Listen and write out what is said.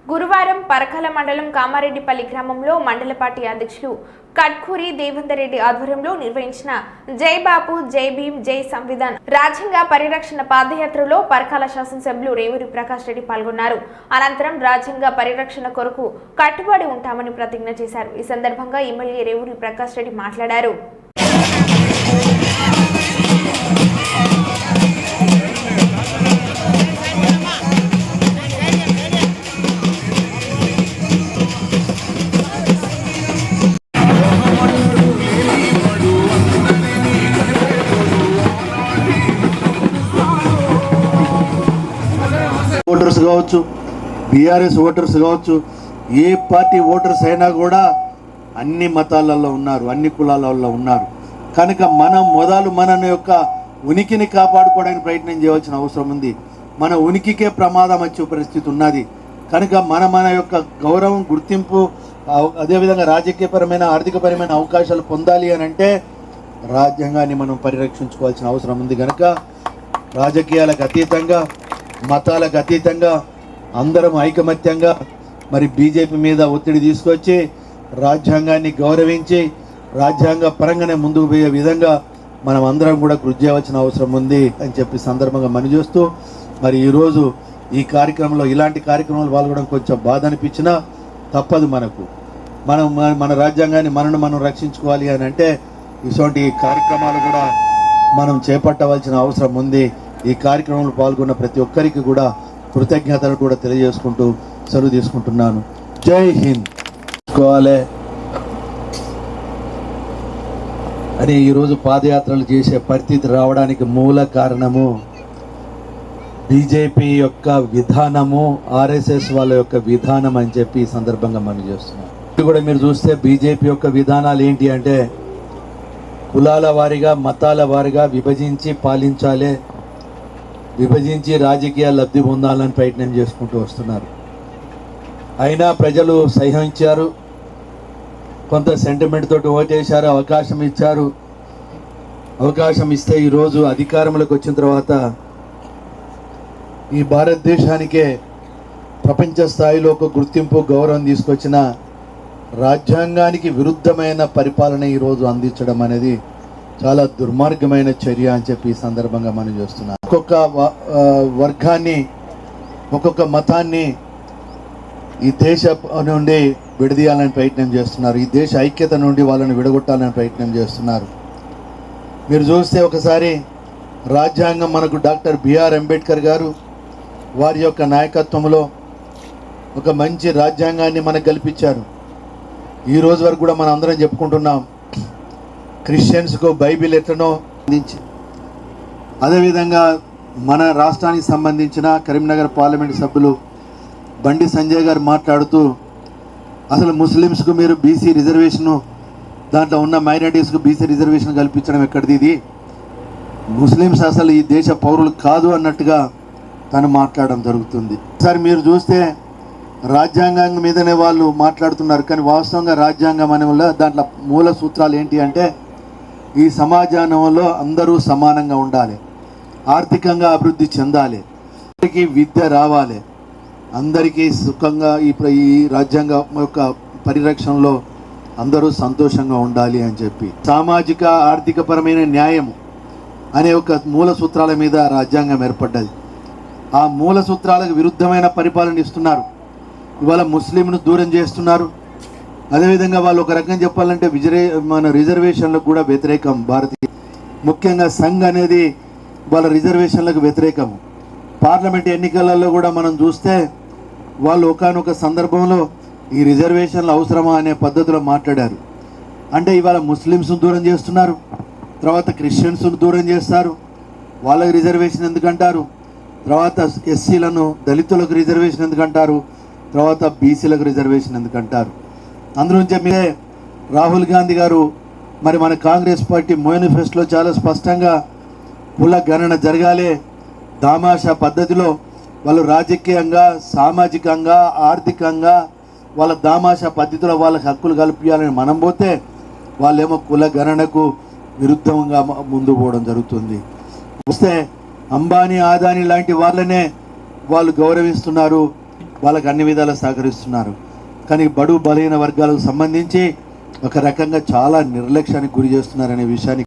గురువారం పరకాల మండలం కామారెడ్డిపల్లి గ్రామంలో మండల పార్టీ అధ్యక్షులు కట్కూరి దేవేందర్ రెడ్డి ఆధ్వర్యంలో నిర్వహించిన జై బాపు జై భీమ్ జై సంవిధాన్ రాజ్యాంగ పరిరక్షణ పాదయాత్రలో పరకాల శాసనసభ్యులు రేవూరి ప్రకాష్ రెడ్డి పాల్గొన్నారు. అనంతరం రాజ్యాంగ పరిరక్షణ కొరకు కట్టుబడి ఉంటామని ప్రతిజ్ఞ చేశారు. ఈ సందర్భంగా ఎమ్మెల్యే రేవూరి ప్రకాష్ రెడ్డి మాట్లాడారు. ఓటర్స్ కావచ్చు, బీఆర్ఎస్ ఓటర్స్ కావచ్చు, ఏ పార్టీ ఓటర్స్ అయినా కూడా అన్ని మతాలలో ఉన్నారు, అన్ని కులాలలో ఉన్నారు. కనుక మనం మన యొక్క ఉనికిని కాపాడుకోవడానికి ప్రయత్నం చేయవలసిన అవసరం ఉంది. మన ఉనికికే ప్రమాదం వచ్చే పరిస్థితి ఉన్నది. కనుక మన యొక్క గౌరవం, గుర్తింపు, అదేవిధంగా రాజకీయపరమైన ఆర్థికపరమైన అవకాశాలు పొందాలి అని అంటే రాజ్యాంగాన్ని మనం పరిరక్షించుకోవాల్సిన అవసరం ఉంది. కనుక రాజకీయాలకు అతీతంగా, మతాలకు అతీతంగా అందరం ఐకమత్యంగా మరి బీజేపీ మీద ఒత్తిడి తీసుకొచ్చి రాజ్యాంగాన్ని గౌరవించి రాజ్యాంగ పరంగానే ముందుకు పోయే విధంగా మనం అందరం కూడా కృషి చేయవలసిన అవసరం ఉంది అని చెప్పి సందర్భంగా మనవి చేస్తూ, మరి ఈరోజు ఈ కార్యక్రమంలో ఇలాంటి కార్యక్రమాలు పాల్గొనడం కొంచెం బాధ అనిపించినా తప్పదు. మన రాజ్యాంగాన్ని మనం రక్షించుకోవాలి అని అంటే ఇటువంటి కార్యక్రమాలు కూడా మనం చేపట్టవలసిన అవసరం ఉంది. ఈ కార్యక్రమంలో పాల్గొన్న ప్రతి ఒక్కరికి కూడా కృతజ్ఞతలు కూడా తెలియజేసుకుంటూ సెలవు తీసుకుంటున్నాను. జై హింద్ అని ఈరోజు పాదయాత్రలు చేసే పరిస్థితి రావడానికి మూల కారణము బీజేపీ యొక్క విధానము, ఆర్ఎస్ఎస్ వాళ్ళ యొక్క విధానం అని చెప్పి ఈ సందర్భంగా మనం చేస్తున్నాం. ఇది కూడా మీరు చూస్తే బీజేపీ యొక్క విధానాలు ఏంటి అంటే కులాల వారీగా, మతాల వారీగా విభజించి పాలించాలి, విభజించి రాజకీయ లబ్ధి పొందాలని ప్రయత్నం చేసుకుంటూ వస్తున్నారు. అయినా ప్రజలు సహించారు, కొంత సెంటిమెంట్ తోటి ఓటేశారు, అవకాశం ఇచ్చారు. అవకాశం ఇస్తే ఈరోజు అధికారంలోకి వచ్చిన తర్వాత ఈ భారతదేశానికే ప్రపంచ స్థాయిలో ఒక గుర్తింపు, గౌరవం తీసుకొచ్చిన రాజ్యాంగానికి విరుద్ధమైన పరిపాలన ఈరోజు అందించడం అనేది చాలా దుర్మార్గమైన చర్య అని చెప్పి ఈ సందర్భంగా మనం చూస్తున్నాం. ఒక్కొక్క వర్గాన్ని, ఒక్కొక్క మతాన్ని ఈ దేశ నుండి విడదీయాలని ప్రయత్నం చేస్తున్నారు. ఈ దేశ ఐక్యత నుండి వాళ్ళని విడగొట్టాలని ప్రయత్నం చేస్తున్నారు. మీరు చూస్తే ఒకసారి రాజ్యాంగం మనకు డాక్టర్ బిఆర్ అంబేద్కర్ గారు వారి యొక్క నాయకత్వంలో ఒక మంచి రాజ్యాంగాన్ని మనకు కల్పించారు. ఈ రోజు వరకు కూడా మనం అందరం చెప్పుకుంటున్నాం. క్రిస్టియన్స్కు బైబిల్ ఎట్లనో అందించి, అదేవిధంగా మన రాష్ట్రానికి సంబంధించిన కరీంనగర్ పార్లమెంట్ సభ్యులు బండి సంజయ్ గారు మాట్లాడుతూ అసలు ముస్లిమ్స్కు మీరు బీసీ రిజర్వేషను, దాంట్లో ఉన్న మైనారిటీస్కు బీసీ రిజర్వేషన్ కల్పించడం ఎక్కడిది, ఇది ముస్లిమ్స్ అసలు ఈ దేశ పౌరులు కాదు అన్నట్టుగా తను మాట్లాడడం జరుగుతుంది. ఒకసారి మీరు చూస్తే రాజ్యాంగం మీదనే వాళ్ళు మాట్లాడుతున్నారు, కానీ వాస్తవంగా రాజ్యాంగం అనే వల్ల దాంట్లో మూల సూత్రాలు ఏంటి అంటే ఈ సమాజంలో అందరూ సమానంగా ఉండాలి, ఆర్థికంగా అభివృద్ధి చెందాలి, అందరికీ విద్య రావాలి, అందరికీ సుఖంగా ఈ రాజ్యాంగం యొక్క పరిరక్షణలో అందరూ సంతోషంగా ఉండాలి అని చెప్పి సామాజిక ఆర్థికపరమైన న్యాయం అనే ఒక మూల సూత్రాల మీద రాజ్యాంగం ఏర్పడ్డది. ఆ మూల సూత్రాలకు విరుద్ధమైన పరిపాలన ఇస్తున్నారు. ఇవాళ ముస్లింను దూరం చేస్తున్నారు. అదేవిధంగా వాళ్ళు ఒక రకంగా చెప్పాలంటే మన రిజర్వేషన్లకు కూడా వ్యతిరేకం. ముఖ్యంగా సంఘ్ అనేది వాళ్ళ రిజర్వేషన్లకు వ్యతిరేకం. పార్లమెంట్ ఎన్నికలలో కూడా మనం చూస్తే వాళ్ళు ఒకానొక సందర్భంలో ఈ రిజర్వేషన్లు అవసరమా అనే పద్ధతిలో మాట్లాడారు. అంటే ఇవాళ ముస్లిమ్స్ను దూరం చేస్తున్నారు, తర్వాత క్రిస్టియన్స్ను దూరం చేస్తారు, వాళ్ళకి రిజర్వేషన్ ఎందుకంటారు, తర్వాత ఎస్సీలను, దళితులకు రిజర్వేషన్ ఎందుకంటారు, తర్వాత బీసీలకు రిజర్వేషన్ ఎందుకంటారు. అందులోంచి మీరే రాహుల్ గాంధీ గారు మరి మన కాంగ్రెస్ పార్టీ మేనిఫెస్టోలో చాలా స్పష్టంగా కుల గణన జరగాలి, దామాషా పద్ధతిలో వాళ్ళు రాజకీయంగా, సామాజికంగా, ఆర్థికంగా వాళ్ళ దామాషా పద్ధతిలో వాళ్ళకి హక్కులు కల్పించాలని మనం పోతే వాళ్ళేమో కుల గణనకు విరుద్ధంగా ముందు పోవడం జరుగుతుంది. వస్తే అంబానీ, ఆదానీ లాంటి వాళ్ళనే వాళ్ళు గౌరవిస్తున్నారు. వాళ్ళకి అన్ని విధాలా సహకరిస్తున్నారు. కానీ బడుగు బలహీన వర్గాలకు సంబంధించి ఒక రకంగా చాలా నిర్లక్ష్యానికి గురి చేస్తున్నారనే విషయాన్ని